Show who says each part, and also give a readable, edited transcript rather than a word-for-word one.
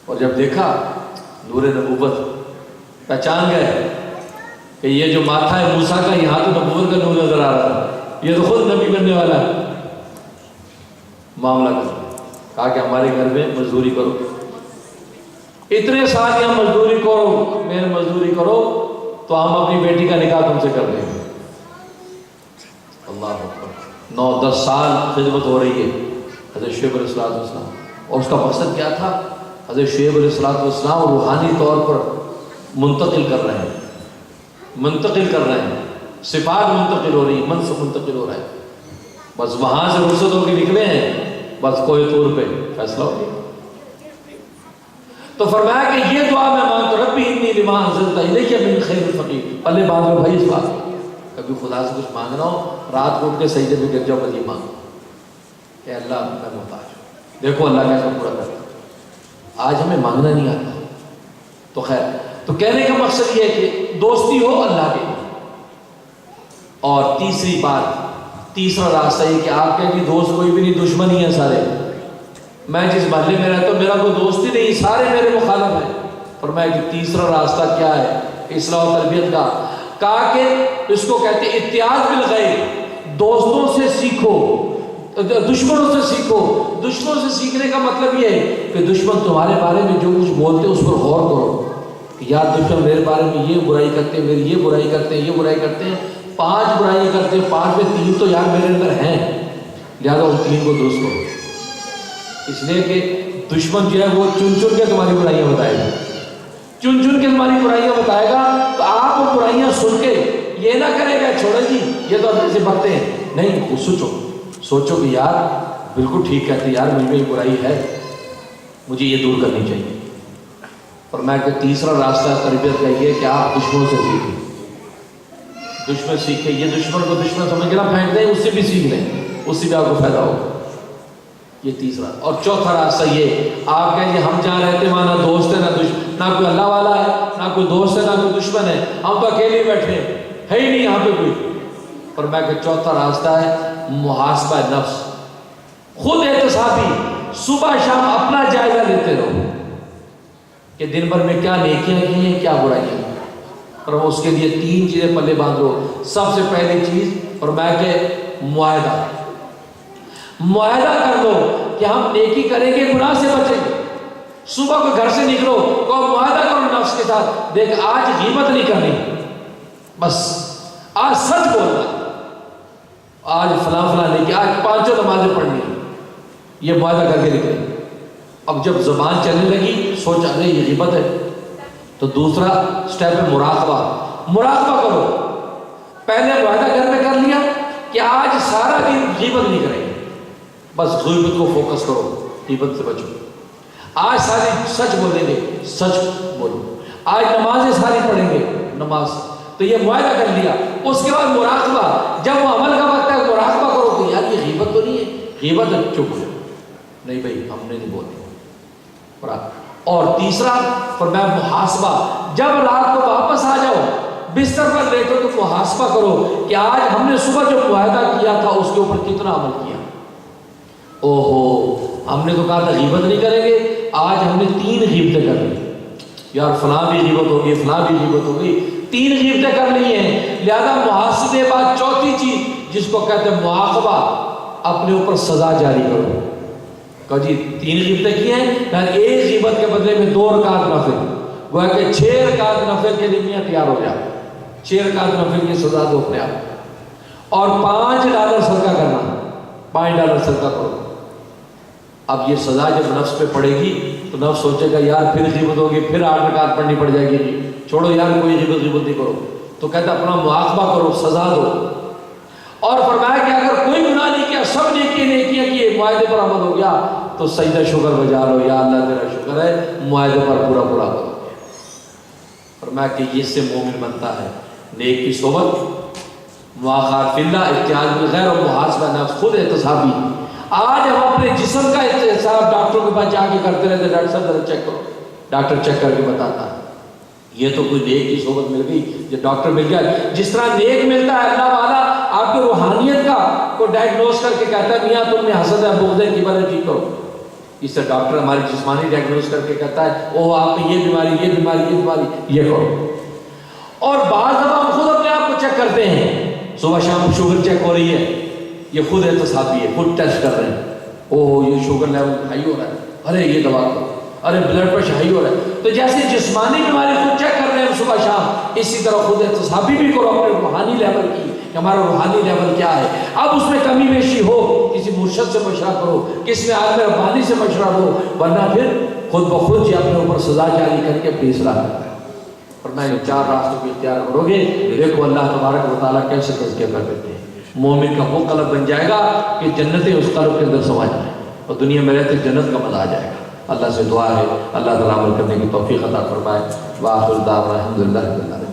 Speaker 1: اور جب دیکھا نور نبوت پہچان گئے کہ یہ جو ماتھا ہے موسیٰ کا، یہاں تو نبوت کا نور نظر آ رہا ہے، یہ تو خود نبی بننے والا ہے۔ معاملہ کر کہا کہ ہمارے گھر میں مزدوری کرو، اتنے سال یہاں مزدوری کرو، محنت مزدوری کرو تو ہم اپنی بیٹی کا نکاح تم سے کر دیں گے۔ اللہ اکبر، 9-10 سال خدمت ہو رہی ہے حضرت شعیب علیہ السلام، اور اس کا مقصد کیا تھا؟ حضرت شعیب علیہ السلام روحانی طور پر منتقل کر رہے ہیں، صفات منتقل ہو رہی، منصب منتقل ہو رہا ہے۔ بس وہاں سے رخصت ہو کے نکلے ہیں، بس کوئی طور پہ فیصلہ ہو گیا۔ تو فرمایا کہ یہ دعا میں مانگتا ہوں، ربی انی لما انزلت الیک من خیر فقیر۔ پلے باندھ لو بھائی اس بات، کبھی خدا سے کچھ مانگنا ہو رات کو اٹھ کے سجدے میں گر جاؤ، بس یہ مانگو کہ اللہ میں محتاج ہوں۔ دیکھو اللہ کیسا پورا کرتا ہے۔ آج ہمیں مانگنا نہیں آتا تو خیر، تو کہنے کا مقصد یہ ہے کہ دوستی ہو اللہ کے لیے۔ اور تیسری بات، تیسرا راستہ یہ کہ آپ کہیں کہ دوست کوئی بھی نہیں، دشمن ہی ہیں سارے، میں جس محلے میں رہتا ہوں میرا کوئی دوست ہی نہیں، سارے میرے مخالف ہیں۔ فرمایا کہ تیسرا راستہ کیا ہے اصلاح و تربیت کا؟ کہا کہ اس کو کہتے ہیں اتیاز بالغیر، دوستوں سے سیکھو، دشمنوں سے سیکھو۔ دشمنوں سے سیکھنے کا مطلب یہ ہے کہ دشمن تمہارے بارے میں جو کچھ بولتے ہیں اس پر غور کرو کہ یار دشمن میرے بارے میں یہ برائی کرتے ہیں، میری یہ برائی کرتے ہیں، یہ برائی کرتے ہیں، 5 برائیاں کرتے ہیں، 5 میں 3 تو یار میرے اندر ہیں، لہٰذا ان 3 کو درست کرو۔ اس لیے کہ دشمن جو ہے وہ چن کے تمہاری برائیاں بتائے گا، چن کے تمہاری برائیاں بتائے گا، تو آپ وہ برائیاں سن کے یہ نہ کرے گا چھوڑے جی یہ تو اپنے سے بکتے ہیں، نہیں، سوچو کہ یار بالکل ٹھیک کہتے، یار مجھ میں یہ برائی ہے، مجھے یہ دور کرنی چاہیے۔ اور میں کہ تیسرا راستہ تربیت کا یہ کہ آپ دشمنوں سے سیکھیں، دشمن سیکھیں، یہ دشمن کو دشمن سمجھ کے نہ پھینک دیں، اس سے بھی سیکھ لیں، اس سے بھی آپ کو فائدہ ہوگا۔ یہ تیسرا۔ اور چوتھا راستہ یہ، آپ کہیں کہ ہم جہاں رہتے وہاں نہ دوست ہے نہ دشمن، نہ کوئی اللہ والا ہے نہ کوئی دوست ہے نہ کوئی دشمن ہے، ہم تو اکیلے بیٹھے ہیں، ہے ہی نہیں یہاں پہ کوئی۔ اور میں کہ چوتھا راستہ ہے محاسبہ نفس، خود احتسابی، صبح شام اپنا جائزہ لیتے رہو کہ دن بھر میں کیا نیکیاں کی ہیں کیا برائیاں، اور اس کے لیے 3 چیزیں پلے باندھ لو۔ سب سے پہلی چیز فرمایا کہ معاہدہ کر لو کہ ہم نیکی کریں گے، گناہ سے بچیں گے۔ صبح کو گھر سے نکلو تو معاہدہ کرو نفس کے ساتھ، دیکھ آج غیبت نہیں کرنی، بس آج سچ بولنا، آج فلاں نہیں کہ آج 5 نمازیں پڑھنی، یہ معاہدہ کر کے نکلے۔ اب جب زبان چلنے لگی سوچا ارے یہ غیبت ہے، تو دوسرا سٹیپ ہے مراقبہ کرو۔ پہلے معاہدہ گھر میں کر لیا کہ آج سارا دن غیبت نہیں کریں گے، بس غیبت کو فوکس کرو، غیبت سے بچو۔ آج ساری سچ بولیں گے، سچ بولو۔ آج نمازیں ساری پڑھیں گے، نماز، تو یہ معاہدہ کر لیا۔ اس کے بعد مراقبہ، جب وہ عمل کا وقت ہے مراقبہ کرو کہ یار یہ غیبت تو نہیں ہے، غیبت ہے چپ ہو، نہیں بھائی ہم نے نہیں بولتے۔ اور تیسرا فرمایا محاسبہ، جب رات کو واپس آ جاؤ بستر پر لیٹو تو محاسبہ کرو کہ آج ہم نے صبح جو معاہدہ کیا تھا اس کے اوپر کتنا عمل کیا۔ ہم نے تو کہا تھا غیبت نہیں کریں گے، آج ہم نے 3 غیبتیں کر لی، یار فلاں بھی غیبت ہوگی، فلاں بھی غیبت ہوگی، 3 غیبتیں کر لی ہیں۔ لہذا محاسبے بعد چوتھی چیز جس کو کہتے ہیں مراقبہ، اپنے اوپر سزا جاری کرو۔ کہا جی 3 غیبتیں کی ہیں، یعنی 1 غیبت کے بدلے میں 2 رکعت نفل، گویا کہ 6 رکعت نفل کے لیے میاں تیار ہو جا، 6 رکعت نفل کی سزا دو اپنے آپ۔ اور $5 صدقہ کرنا، $5 صدقہ کرو۔ اب یہ سزا جب نفس پہ پڑے گی تو نفس سوچے گا یار پھر غیبت ہوگی، پھر 8 رکعت پڑھنی پڑ جائے گی، چھوڑو یار کوئی غیبت نہیں کرو۔ تو کہتا اپنا مراقبہ کرو، سزا دو۔ اور فرمایا کہ اگر کوئی گناہ نہیں کیا، سب نیکیاں کیے، معاہدے پر عمل ہو گیا تو سجدہ شکر بجا لو، یا اللہ تیرا شکر ہے معاہدے پر پورا عمل ہو گیا۔ فرمایا کہ یہ سے مومن بنتا ہے، نیک کی صحبت، مواخات فی اللہ، اتحاد بالغیر، اور محاسبہ نفس، خود احتسابی۔ آج ہم اپنے جسم کا احتساب ڈاکٹروں کے پاس جا کے کرتے رہتے، ڈاکٹر صاحب ذرا چیک کرو، ڈاکٹر چیک کر کے بتاتا ہے۔ یہ تو کوئی نیک کی صحبت مل گئی، جو ڈاکٹر مل گیا، جس طرح نیک ملتا ہے اللہ والا آپ کی روحانیت کا کو ڈائگنوز کر کے کہتا ہے میاں تم میں حسد ہے، بغض ہے، کبر ہے، ٹھیک کرو، اس سے ڈاکٹر ہماری جسمانی ڈائگنوز کر کے کہتا ہے اوہ آپ میں یہ بیماری یہ بیماری یہ بیماری یہ کرو. اور بعض دفعہ ہم خود اپنے آپ کو چیک کرتے ہیں، صبح شام شوگر چیک ہو رہی ہے، یہ خود احتسابی ہے، خود ٹیسٹ کر رہے ہیں، اوہ یہ شوگر لیول ہائی ہو رہا ہے، ارے یہ دوا کرو، ارے بلڈ پریشر ہائی ہو رہا ہے. تو جیسے جسمانی بیماری خود چیک کر رہے ہیں صبح شام، اسی طرح خود احتسابی بھی کرو اپنے روحانی لیول کی کہ ہمارا روحانی لیول کیا ہے. اب اس میں کمی بیشی ہو کسی مرشد سے مشورہ کرو، کس میں عالم ربانی سے مشورہ لو، ورنہ پھر خود بخود یہ اپنے اوپر سزا جاری کر کے اپنی اصلاح کرتا ہے. اور میں ان 4 راستوں کو اختیار کرو گے، دیکھو اللہ تبارک و تعالیٰ کیسے تزکیہ کر دیتے ہیں. مومن کا وہ قلب بن جائے گا کہ جنتیں اس قلب کے اندر سما جائیں اور دنیا میں رہتے جنت کا مزہ آ جائے گا. اللہ سے دعا ہے اللہ تعالیٰ عمل کرنے کی توفیق عطا فرمائے. وآخر دعوانا الحمدللہ رب العالمین.